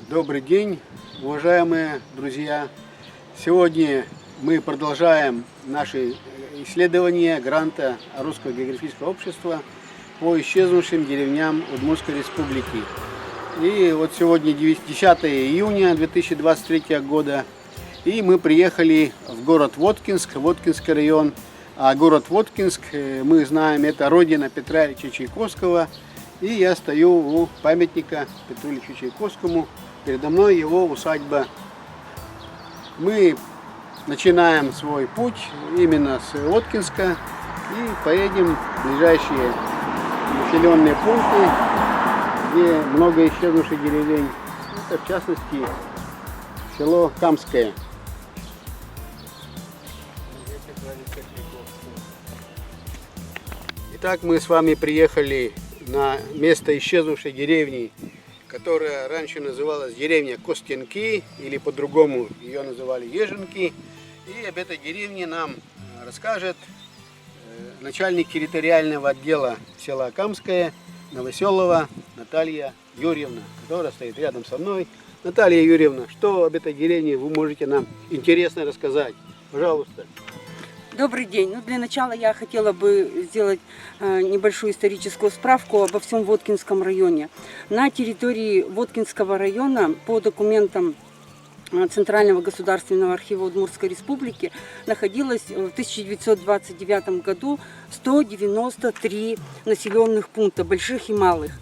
Добрый день, уважаемые друзья! Сегодня мы продолжаем наши исследования гранта Русского географического общества по исчезнувшим деревням Удмуртской республики. И вот сегодня 10 июня 2023 года, и мы приехали в город Воткинск, Воткинский район. А город Воткинск, мы знаем, это родина Петра Ильича Чайковского. И я стою у памятника Петру Ильичу Чайковскому. Передо мной его усадьба. Мы начинаем свой путь именно с Воткинска и поедем в ближайшие населенные пункты, где много исчезнувших деревень. Это, в частности, село Камское. Итак, мы с вами приехали на место исчезнувшей деревни, которая раньше называлась деревня Костенки, или по-другому ее называли Еженки. И об этой деревне нам расскажет начальник территориального отдела села Камское Новоселова Наталья Юрьевна, которая стоит рядом со мной. Наталья Юрьевна, что об этой деревне вы можете нам интересно рассказать? Пожалуйста. Добрый день. Для начала я хотела бы сделать небольшую историческую справку обо всем Воткинском районе. На территории Воткинского района по документам Центрального государственного архива Удмуртской республики находилось в 1929 году 193 населенных пункта, больших и малых.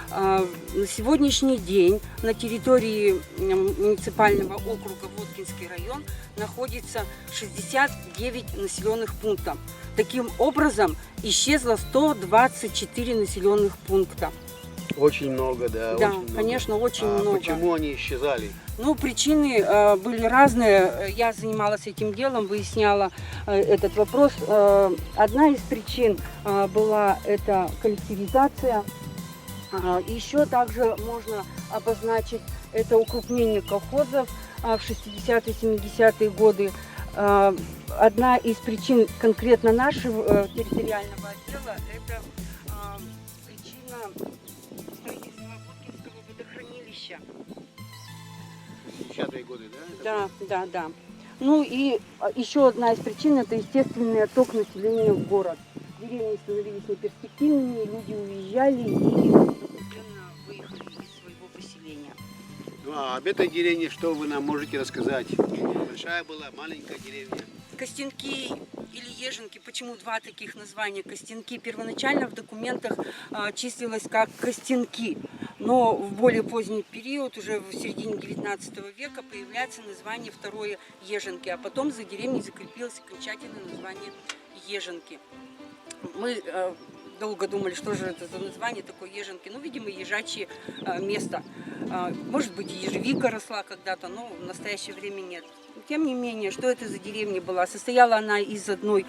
На сегодняшний день на территории муниципального округа Воткинский район находится 69 населенных пунктов. Таким образом, исчезло 124 населенных пункта. Очень много, да. Да, очень много. конечно, очень много. Почему они исчезали? Ну, причины были разные. Я занималась этим делом, выясняла этот вопрос. Одна из причин была это коллективизация. Еще также можно обозначить это укрупнение колхозов в 60-70-е годы. Одна из причин конкретно нашего территориального отдела – это причина строительства Воткинского водохранилища. 60-е годы, да? Да. Ну и еще одна из причин – это естественный отток населения в город. Деревни становились неперспективными, люди уезжали и постепенно выехали из своего поселения. Ну, а об этой деревне что вы нам можете рассказать? Большая была, маленькая деревня? Костенки или Еженки, почему два таких названия? Костенки первоначально в документах числилось как Костенки, но в более поздний период, уже в середине 19 века, появляется название второе Еженки, а потом за деревней закрепилось окончательное название Еженки. Мы долго думали, что же это за название такое Еженки. Ну, видимо, ежачье место. Может быть, и ежевика росла когда-то, но в настоящее время нет. Тем не менее, что это за деревня была? Состояла она из одной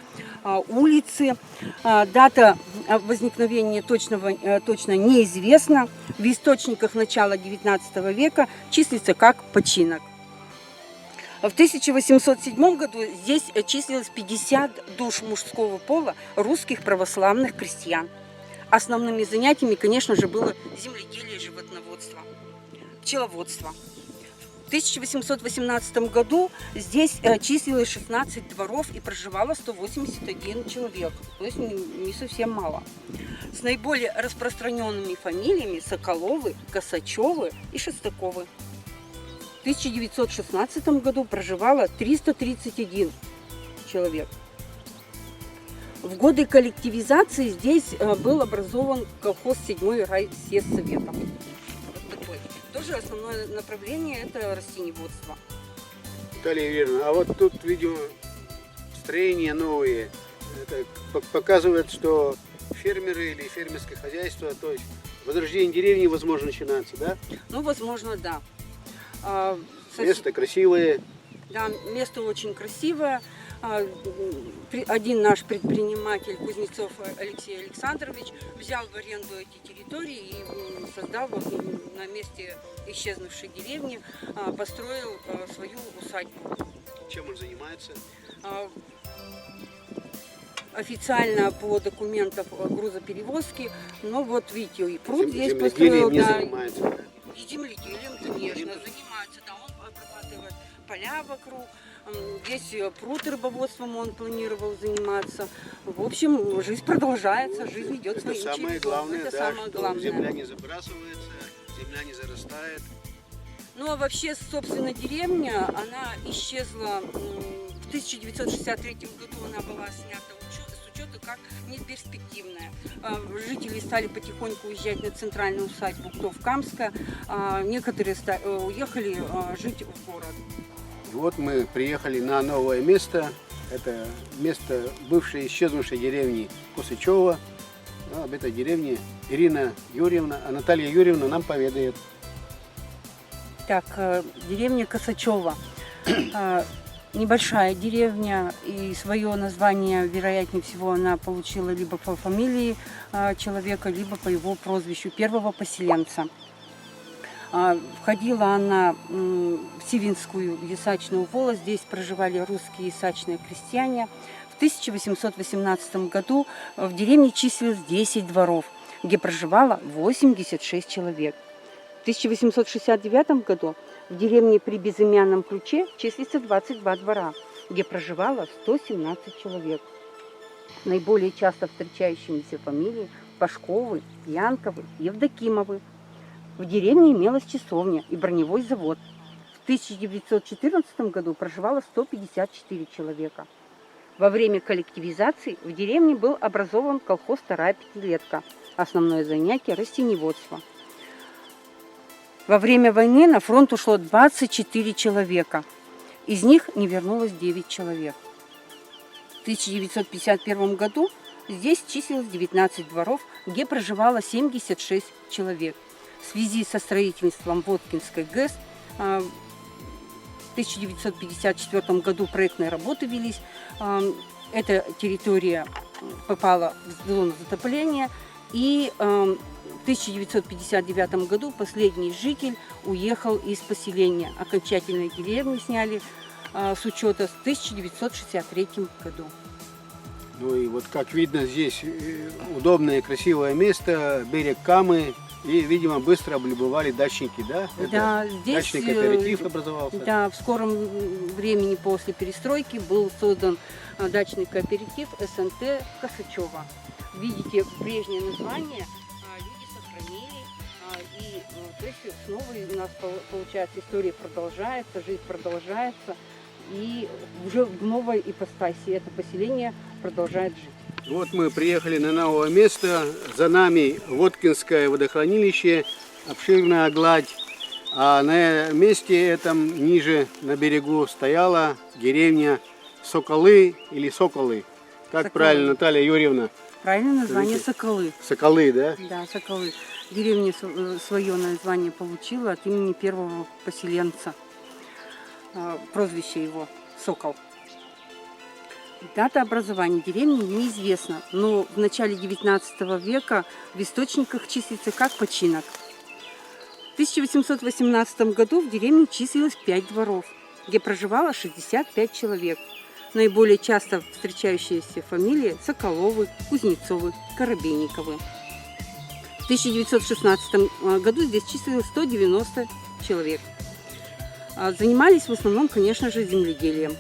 улицы. Дата возникновения точно неизвестна. В источниках начала 19 века числится как починок. В 1807 году здесь числилось 50 душ мужского пола русских православных крестьян. Основными занятиями, конечно же, было земледелие, животноводство, пчеловодство. В 1818 году здесь числилось 16 дворов и проживало 181 человек, то есть не совсем мало. С наиболее распространенными фамилиями Соколовы, Косачевы и Шестаковы. В 1916 году проживало 331 человек. В годы коллективизации здесь был образован колхоз 7-й райсъездсовета. Вот такой. Тоже основное направление – это растениеводство. Наталья Юрьевна, а вот тут, видимо, строения новые. Это показывает, что фермеры или фермерское хозяйство, то есть возрождение деревни возможно начинается, да? Ну, возможно, да. Место красивое. Да, место очень красивое. Один наш предприниматель, Кузнецов Алексей Александрович, взял в аренду эти территории и создал на месте исчезнувшей деревни, построил свою усадьбу. Чем он занимается? Официально по документам грузоперевозки, но вот видите, и пруд здесь построил. Не занимается, да? И земледелием, конечно, занимается. Да, он обрабатывает поля вокруг. Весь пруд рыбоводством он планировал заниматься. В общем, жизнь продолжается, жизнь идет Это своим самое чередом. главное, Это да, самое что главное. земля не забрасывается, земля не зарастает. Ну а вообще, собственно, деревня, она исчезла в 1963 году, она была снята с учета как неперспективная. Жители стали потихоньку уезжать на центральную усадьбу Ктовкамская, некоторые уехали жить в город. И вот мы приехали на новое место. Это место бывшей исчезнувшей деревни Косачева. Об этой деревне Ирина Юрьевна, Наталья Юрьевна нам поведает. Так, деревня Косачева. Небольшая деревня, и свое название, вероятнее всего, она получила либо по фамилии человека, либо по его прозвищу первого поселенца. Входила она в Сивинскую ясачную волость, здесь проживали русские ясачные крестьяне. В 1818 году в деревне числилось 10 дворов, где проживало 86 человек. В 1869 году в деревне при Безымянном Ключе числится 22 двора, где проживало 117 человек. Наиболее часто встречающимися фамилии Пашковы, Янковы, Евдокимовы. В деревне имелась часовня и броневой завод. В 1914 году проживало 154 человека. Во время коллективизации в деревне был образован колхоз «Вторая пятилетка». Основное занятие – растениеводство. Во время войны на фронт ушло 24 человека. Из них не вернулось 9 человек. В 1951 году здесь числилось 19 дворов, где проживало 76 человек. В связи со строительством Воткинской ГЭС в 1954 году проектные работы велись. Эта территория попала в зону затопления, и в 1959 году последний житель уехал из поселения. Окончательно деревню сняли с учета в 1963 году. Ну и вот как видно, здесь удобное, красивое место, берег Камы. И, видимо, быстро облюбовали дачники, да? Да, здесь дачный кооператив образовался. Да, в скором времени после перестройки был создан дачный кооператив СНТ Косачева. Видите, прежнее название люди сохранили. И то есть снова у нас получается история продолжается, жизнь продолжается. И уже в новой ипостаси это поселение продолжает жить. Вот мы приехали на новое место. За нами Воткинское водохранилище, обширная гладь. А на месте этом ниже на берегу стояла деревня Соколы или Соколы. Как Соколы. правильно, Наталья Юрьевна? Правильное название Соколы. Соколы, да? Да, Соколы. Деревня свое название получила от имени первого поселенца. Прозвище его Сокол. Дата образования деревни неизвестна, но в начале XIX века в источниках числится как починок. В 1818 году в деревне числилось 5 дворов, где проживало 65 человек. Наиболее часто встречающиеся фамилии Соколовы, Кузнецовы, Коробейниковы. В 1916 году здесь числилось 190 человек. Занимались в основном, конечно же, земледелием.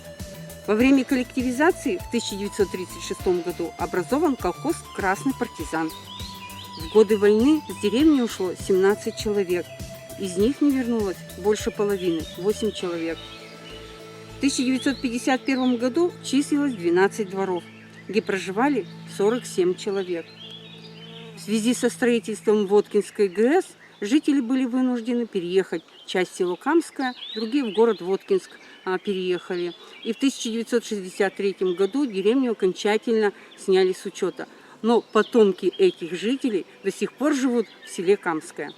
Во время коллективизации в 1936 году образован колхоз «Красный партизан». В годы войны с деревни ушло 17 человек. Из них не вернулось больше половины, 8 человек. В 1951 году числилось 12 дворов, где проживали 47 человек. В связи со строительством Воткинской ГЭС жители были вынуждены переехать. Часть в село Камское, другие в город Воткинск переехали. И в 1963 году деревню окончательно сняли с учета. Но потомки этих жителей до сих пор живут в селе Камское.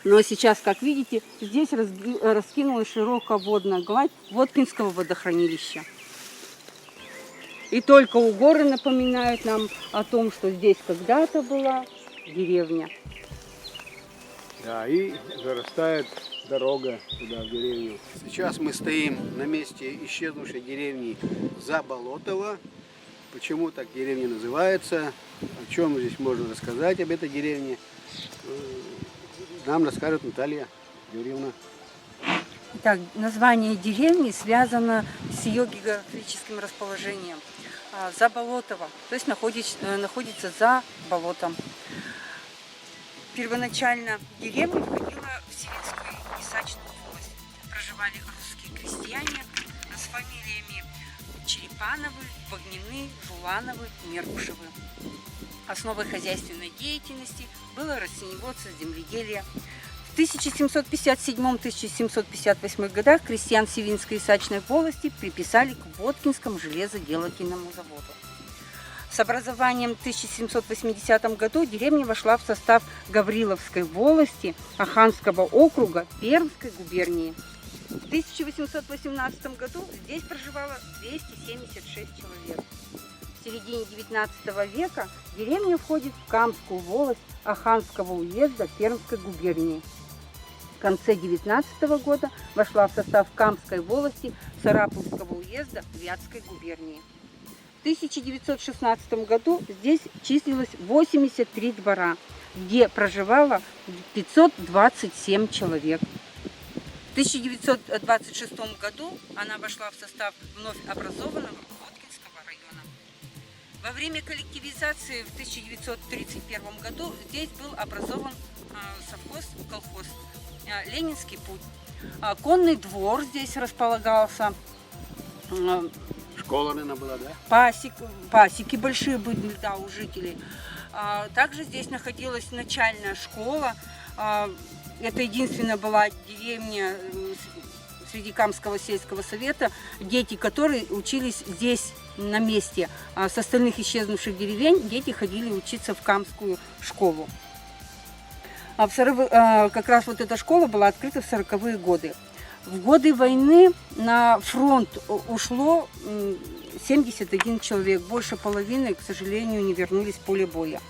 Ну а сейчас, как видите, здесь раскинулась широкая водная гладь Воткинского водохранилища. И только у горы напоминают нам о том, что здесь когда-то была деревня. Да, и зарастает дорога туда, в деревню. Сейчас мы стоим на месте исчезнувшей деревни Заболотово. Почему так деревня называется? О чем здесь можно рассказать об этой деревне? нам расскажет Наталья Юрьевна. Итак, название деревни связано с ее географическим расположением. Заболотово, то есть находится за болотом. Первоначально деревня входила в Севинскую и Сачную волость. Проживали русские крестьяне с фамилиями Черепановы, Вогнины, Жулановы, Меркушевы. Основой хозяйственной деятельности было растениеводство, земледелие. В 1757-1758 годах крестьян Севинской и Сачной волости приписали к Воткинскому железоделательному заводу. С образованием в 1780 году деревня вошла в состав Гавриловской волости Аханского округа Пермской губернии. В 1818 году здесь проживало 276 человек. В середине XIX века деревня входит в Камскую волость Аханского уезда Пермской губернии. В конце XIX года вошла в состав Камской волости Сарапульского уезда Вятской губернии. В 1916 году здесь числилось 83 двора, где проживало 527 человек. В 1926 году она вошла в состав вновь образованного Воткинского района. Во время коллективизации в 1931 году здесь был образован совхоз-колхоз «Ленинский путь». Конный двор здесь располагался. Школа, наверное, была, да? Пасеки большие были, да, у жителей. Также здесь находилась начальная школа. Это единственная была деревня среди Камского сельского совета, дети которой учились здесь на месте. А с остальных исчезнувших деревень дети ходили учиться в Камскую школу. Как раз вот эта школа была открыта в 40-е годы. В годы войны на фронт ушло 71 человек. Больше половины, к сожалению, не вернулись с поля боя.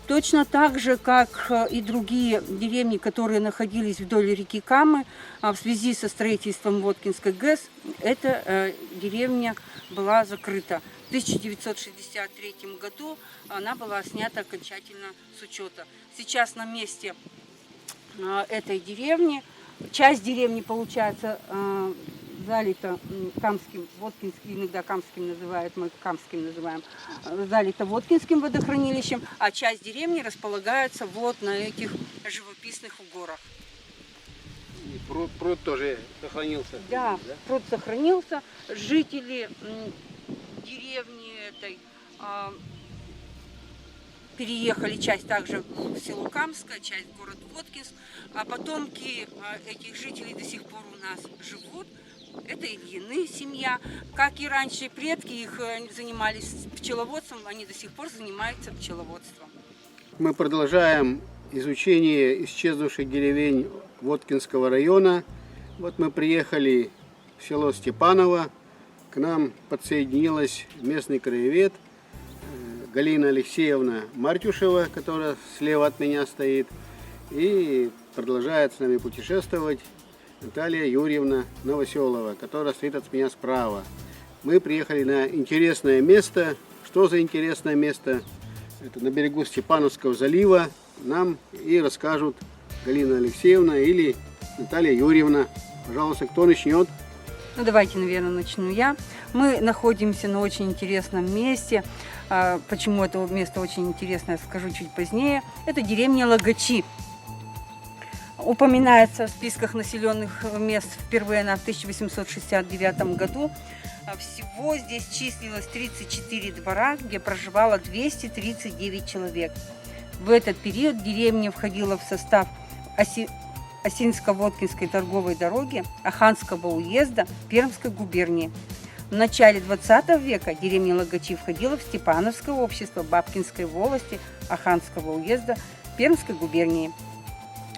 Точно так же, как и другие деревни, которые находились вдоль реки Камы, в связи со строительством Воткинской ГЭС, эта деревня была закрыта. В 1963 году она была снята окончательно с учета. Сейчас на месте этой деревни, часть деревни, получается, залита Камским, Воткинским, иногда Камским называют, мы Камским называем, залита Воткинским водохранилищем, а часть деревни располагается вот на этих живописных горах. И пруд тоже сохранился. Да, пруд сохранился. Жители деревни этой переехали, часть также в село Камское, часть в город Воткинск, а потомки этих жителей до сих пор у нас живут. Это Ильины семья. Как и раньше предки их занимались пчеловодством, они до сих пор занимаются пчеловодством. Мы продолжаем изучение исчезнувших деревень Воткинского района. Вот мы приехали в село Степаново. К нам подсоединилась местный краевед Галина Алексеевна Мартюшева, которая слева от меня стоит. И продолжает с нами путешествовать Наталья Юрьевна Новоселова, которая стоит от меня справа. Мы приехали на интересное место. Что за интересное место? Это на берегу Степановского залива. Нам и расскажут Галина Алексеевна или Наталья Юрьевна. Пожалуйста, кто начнет? Ну, давайте, наверное, начну я. Мы находимся на очень интересном месте. Почему это место очень интересное, скажу чуть позднее. Это деревня Лагачи. Упоминается в списках населенных мест впервые она в 1869 году. Всего здесь числилось 34 двора, где проживало 239 человек. В этот период деревня входила в состав Осинско-Воткинской торговой дороги Аханского уезда Пермской губернии. В начале 20 века деревня Лагачи входила в Степановское общество Бабкинской волости Аханского уезда Пермской губернии.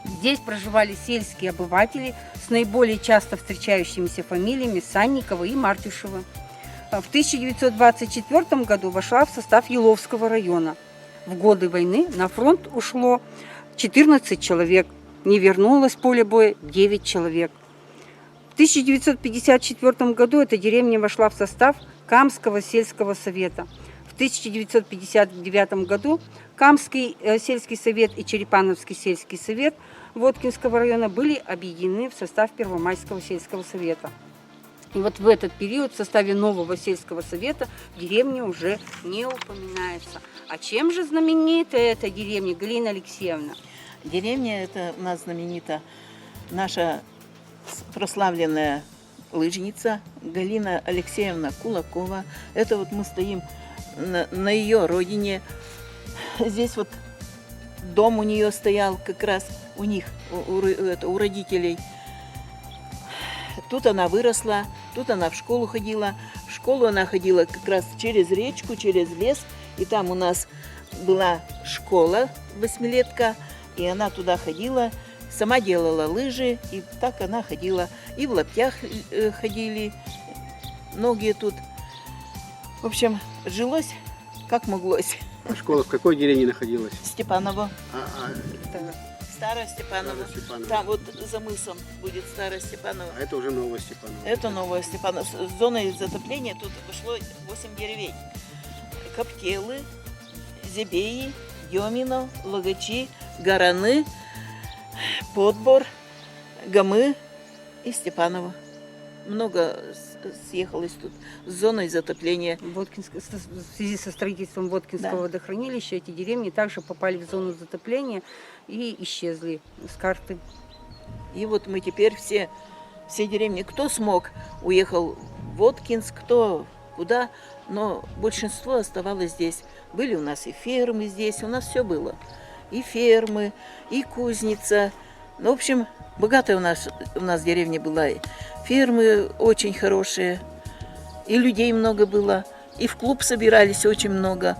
Здесь проживали сельские обыватели с наиболее часто встречающимися фамилиями Санникова и Мартюшева. В 1924 году вошла в состав Еловского района. В годы войны на фронт ушло 14 человек, не вернулось с поля боя 9 человек. В 1954 году эта деревня вошла в состав Камского сельского совета. В 1959 году Камский сельский совет и Черепановский сельский совет Воткинского района были объединены в состав Первомайского сельского совета. И вот в этот период в составе нового сельского совета деревня уже не упоминается. А чем же знаменита эта деревня, Галина Алексеевна? Деревня это у нас знаменита наша прославленная лыжница Галина Алексеевна Кулакова. Это вот мы стоим на ее родине. Здесь вот дом у нее стоял как раз у них, у родителей. Тут она выросла, тут она в школу ходила. В школу она ходила как раз через речку, через лес. И там у нас была школа, 8-летка, и она туда ходила. Сама делала лыжи, и так она ходила. И в лаптях ходили, многие тут. В общем, жилось как моглось. А школа в какой деревне находилась? Степаново. Старая Старая Степаново. Степаново. Там вот за мысом будет Старая Степаново. А это уже Новая Степаново. Это Новая Степаново. С зоной затопления тут вошло 8 деревень. Коптелы, Зебеи, Демино, Логачи, Гораны, Подбор, Гамы и Степаново. Много съехалось тут с зоной затопления. В связи со строительством Воткинского водохранилища эти деревни также попали в зону затопления и исчезли с карты. И вот мы теперь все деревни, кто смог, уехал в Воткинск, кто куда, но большинство оставалось здесь. Были у нас и фермы здесь, у нас все было. И фермы, и кузница. Ну, в общем, богатая у нас деревня была. Фермы очень хорошие, и людей много было, и в клуб собирались очень много.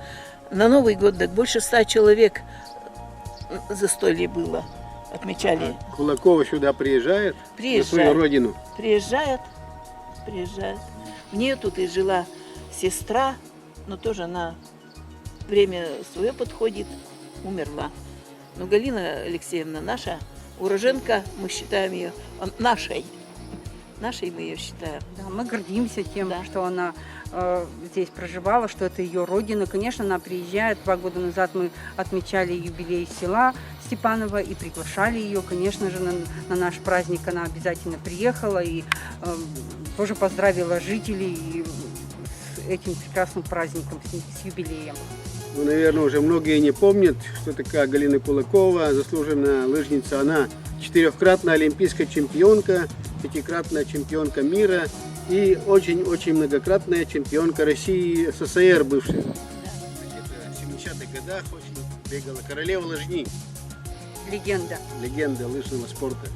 На Новый год так больше 100 человек застолье было, отмечали. А Кулакова сюда приезжает? На свою родину? Приезжает. У нее тут и жила сестра, но тоже она время свое подходит, умерла. Но Галина Алексеевна наша уроженка, мы считаем ее нашей. Нашей мы ее считаем. Да, мы гордимся тем, Да. что она здесь проживала, что это ее родина. Конечно, она приезжает. 2 года назад мы отмечали юбилей села Степаново и приглашали ее. Конечно же, на наш праздник она обязательно приехала и тоже поздравила жителей с этим прекрасным праздником, с юбилеем. Ну, наверное, уже многие не помнят, что такая Галина Кулакова, заслуженная лыжница. Она 4-кратная олимпийская чемпионка, 5-кратная чемпионка мира и очень-очень многократная чемпионка России, СССР бывшая. В 70-х годах очень бегала королева лыжни. Легенда. Легенда лыжного спорта.